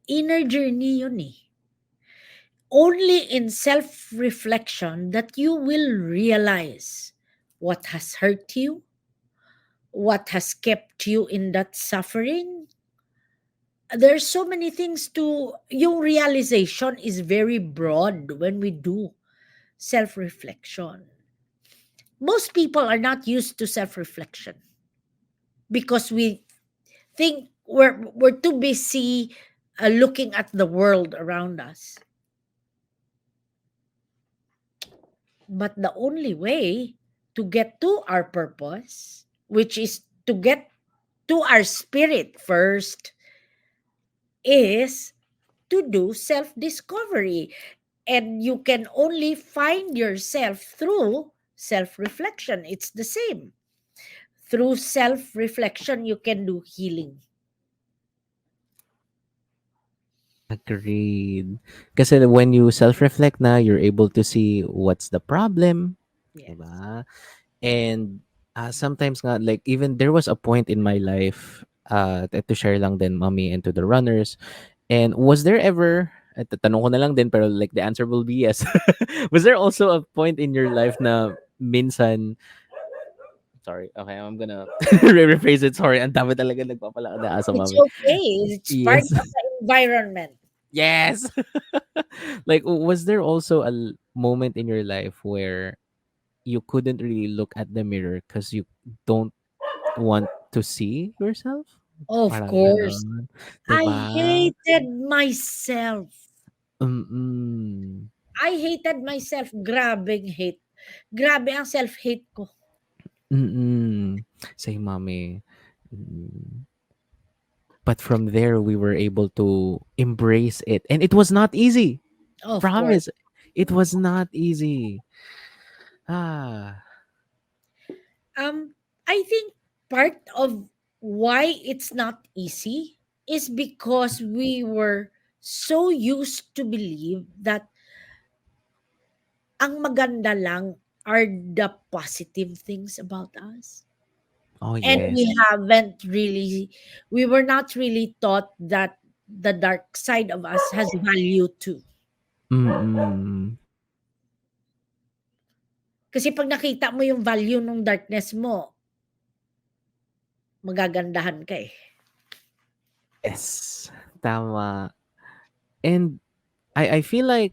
Inner journey yun eh. Only in self-reflection that you will realize what has hurt you, what has kept you in that suffering. There's so many things to yung realization is very broad when we do self-reflection. Most people are not used to self-reflection because we think we're too busy looking at the world around us. But the only way to get to our purpose, which is to get to our spirit first, is to do self discovery. And you can only find yourself through self reflection. It's the same. Through self reflection, you can do healing. Agreed. Kasi when you self-reflect na, you're able to see what's the problem, Yes. diba? And sometimes nga, like even there was a point in my life, to share lang din, Mommy, and to the runners. And was there ever, tanong ko na lang din, pero like the answer will be yes. Was there also a point in your life na minsan, sorry, okay, I'm gonna rephrase it. Sorry, ang dami talaga nagpapalakad na aso, It's Mommy. okay. It's part Yes. of the environment. Yes. Like, was there also a moment in your life where you couldn't really look at the mirror because you don't want to see yourself? Of Parang course. ganon. I Diba? hated myself. Mm-mm. I hated myself. Grabing hate. Grabe ang self-hate ko. Mm-mm. Say, mommy. Mm. But from there, we were able to embrace it. And it was not easy. Of course. Promise. It was not easy. Ah. Um, I think part of why it's not easy is because we were so used to believe that ang maganda lang are the positive things about us. Oh, And yes. we were not really taught that the dark side of us has value too. Mm-mm. Kasi pag nakita mo yung value ng darkness mo, magagandahan ka eh. Yes. Tama. And I feel like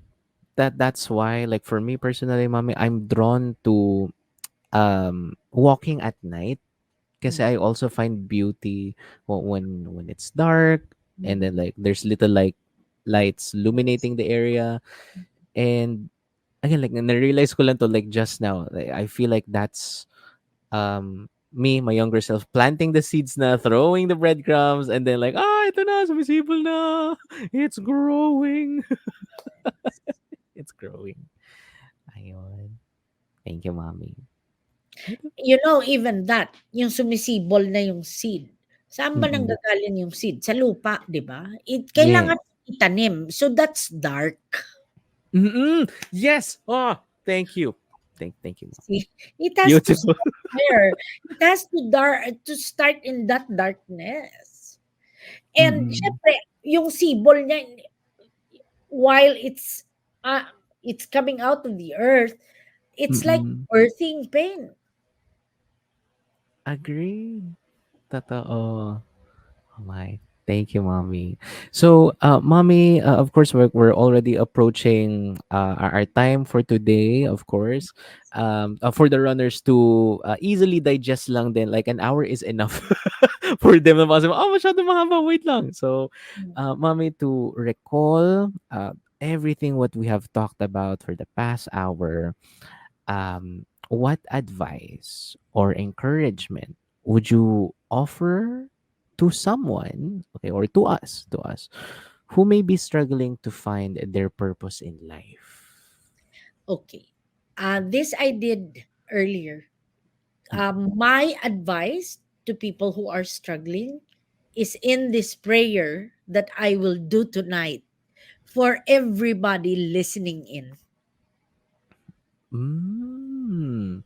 that's why, like for me personally, mommy, I'm drawn to walking at night because Mm, I also find beauty when it's dark, and mm, then like there's little like lights illuminating the area. And again, like na-realize ko lang to like just now, like, I feel like that's me, my younger self, planting the seeds na, throwing the breadcrumbs, and then like, ito na, sumisibol na. It's growing. It's growing. Ayun. Thank you, mommy. You know, even that, yung sumisibol na yung seed. Saan ba Mm-mm. nanggagaling yung seed? Sa lupa, 'di ba? Yeah. Kailangan itanim. So that's dark. Mm-mm. Yes. Oh, thank you. Thank you, mom. See? It has to Beautiful. start there. It has to start in that darkness. And Mm-mm. syempre, yung sibol niya, while uh, it's coming out of the earth, it's like Mm-mm. birthing pain. Agree. Totoo. Oh my. Thank you, mommy. So, mommy, of course, we're already approaching our time for today. Of course, for the runners to easily digest lang, then like an hour is enough for them. Na possible. Oh, masyado mahaba. Wait lang. So, mommy, to recall everything what we have talked about for the past hour, what advice or encouragement would you offer to someone, okay, or to us, who may be struggling to find their purpose in life? Okay. This I did earlier. My advice to people who are struggling is in this prayer that I will do tonight for everybody listening in. Mm.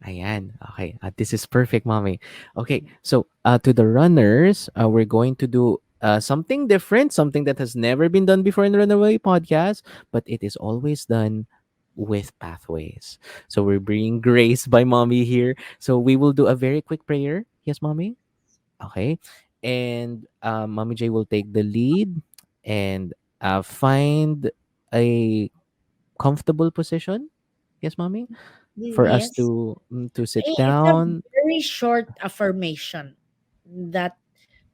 Ayan. Okay. This is perfect, mommy. Okay. So, to the runners, we're going to do something different, something that has never been done before in the Runaway podcast, but it is always done with pathways. So, we're bringing grace by mommy here. So, we will do a very quick prayer. Yes, mommy? Okay. And mommy J will take the lead and find a comfortable position. Yes, mommy, for us Yes. to sit It's a down. very short affirmation that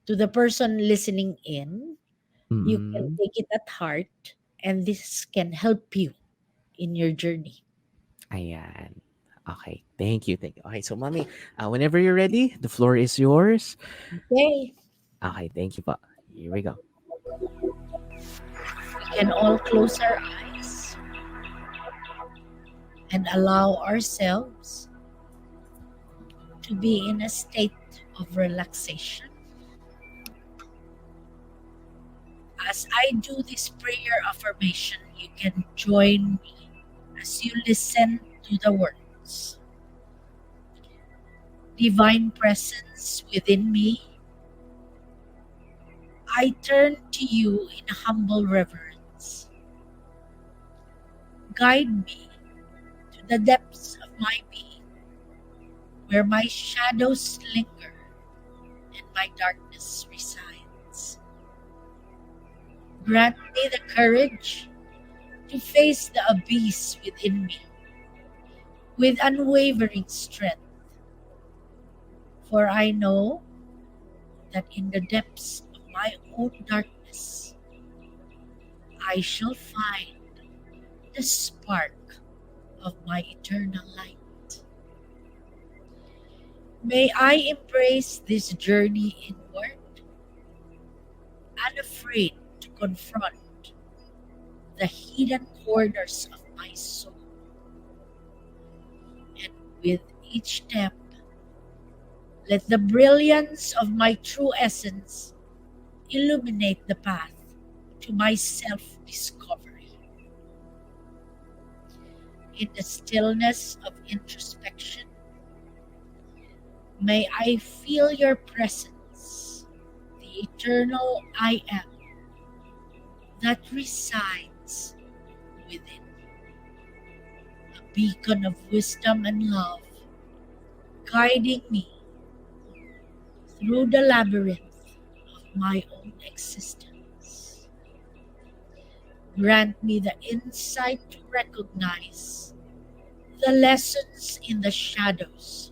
to the person listening in, you can Mm-mm. take it at heart, and this can help you in your journey. Ayan. Okay. Thank you. Thank you. Okay. So, mommy, whenever you're ready, the floor is yours. Okay. Okay. Thank you, pa. Here we go. We can all close our eyes and allow ourselves to be in a state of relaxation. As I do this prayer affirmation, you can join me as you listen to the words. Divine presence within me, I turn to you in humble reverence. Guide me to the depths of my being, where my shadows linger and my darkness resides. Grant me the courage to face the abyss within me with unwavering strength, for I know that in the depths of my own darkness, I shall find the spark of my eternal light. May I embrace this journey inward, unafraid to confront the hidden corners of my soul. And with each step, let the brilliance of my true essence illuminate the path to my self discovery. In the stillness of introspection, may I feel your presence, the eternal I am that resides within, a beacon of wisdom and love, guiding me through the labyrinth of my own existence. Grant me the insight to recognize the lessons in the shadows,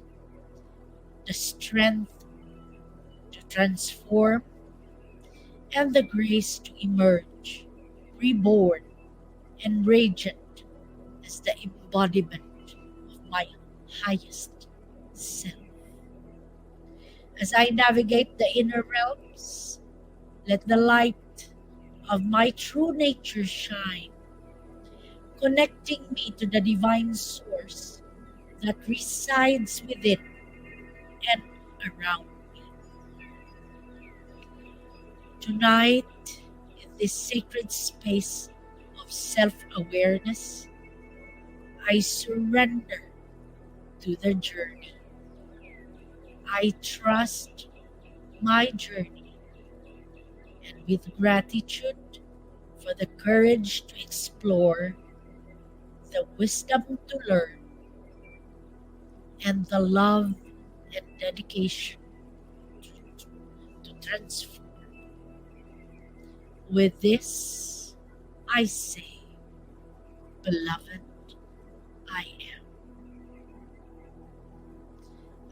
the strength to transform, and the grace to emerge, reborn, and radiant as the embodiment of my highest self. As I navigate the inner realms, let the light of my true nature shine, connecting me to the divine source that resides within and around me. Tonight, in this sacred space of self awareness, I surrender to the journey. I trust my journey, and with gratitude for the courage to explore, the wisdom to learn, and the love and dedication to transform. With this, I say, beloved, I am.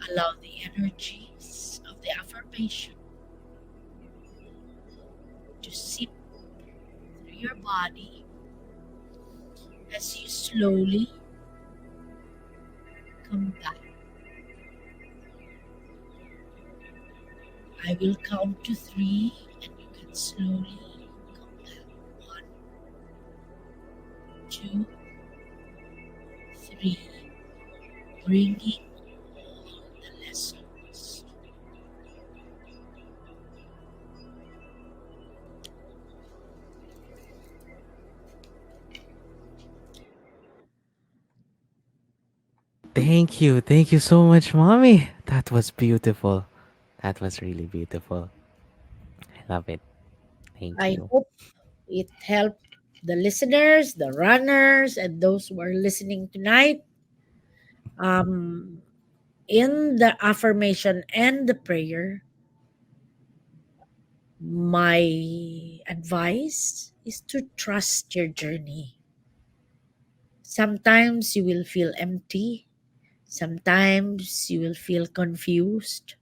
Allow the energies of the affirmation to seep through your body as you slowly come back. I will count to three and you can slowly come back. One, two, three. Bringing all the lessons. Thank you. Thank you so much, mommy. That was beautiful. That was really beautiful. I love it. Thank I you. hope it helped the listeners, the runners, and those who are listening tonight. Um, in the affirmation and the prayer, my advice is to trust your journey. Sometimes you will feel empty, sometimes you will feel confused.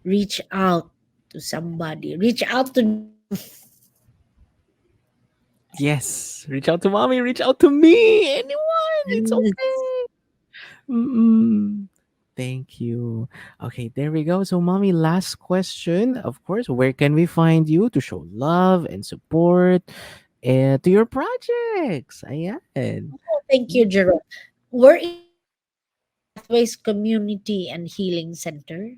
Reach out to somebody, reach out to Jerome. Yes. Reach out to mommy. Reach out to me. Anyone. It's Yes. okay. Mm-mm. Thank you. Okay, there we go. So, mommy, last question. Of course, where can we find you to show love and support to your projects? Ayan. Thank you, Jerome. We're in WeArePathways Community and Healing Center.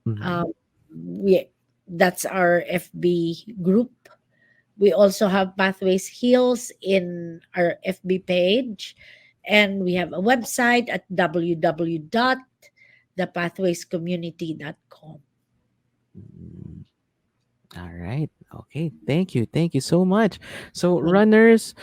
Mhm. We That's our FB group. We also have Pathways Heals in our FB page, and we have a website at www.thepathwayscommunity.com. Mm, all right. Okay. Thank you. Thank you so much. So, Thank runners,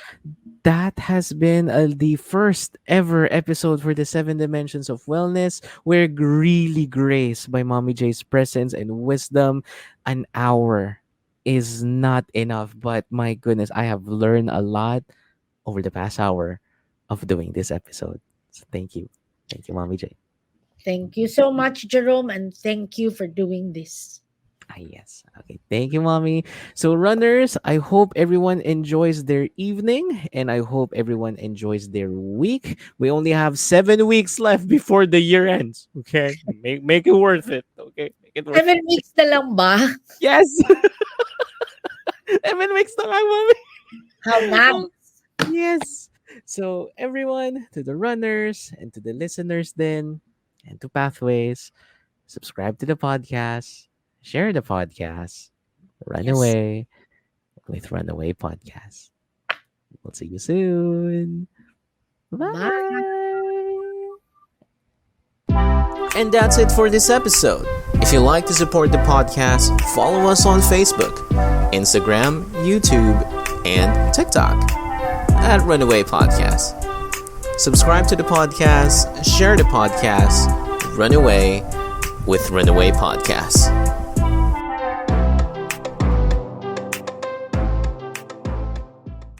that has been the first ever episode for the Seven Dimensions of Wellness. We're really graced by Mommy J's presence and wisdom. An hour is not enough, but my goodness, I have learned a lot over the past hour of doing this episode. So thank you. Thank you, Mommy J. thank you so much, Jerome, and thank you for doing this. Ah, yes. Okay. Thank you, mommy. So, runners, I hope everyone enjoys their evening and I hope everyone enjoys their week. We only have 7 weeks left before the year ends. Okay. Make it worth it. Okay. Make it worth 7 weeks na lang ba? it. Yes. 7 weeks na lang, mommy. How Oh, nice. yes. So, everyone, to the runners and to the listeners, then, and to Pathways, subscribe to the podcast, share the podcast, run Yes. away with Runaway Podcast. We'll see you soon. Bye. Bye. And that's it for this episode. If you'd like to support the podcast, follow us on Facebook, Instagram, YouTube, and TikTok at Runaway Podcast. Subscribe to the podcast, share the podcast, run away with Runaway Podcast.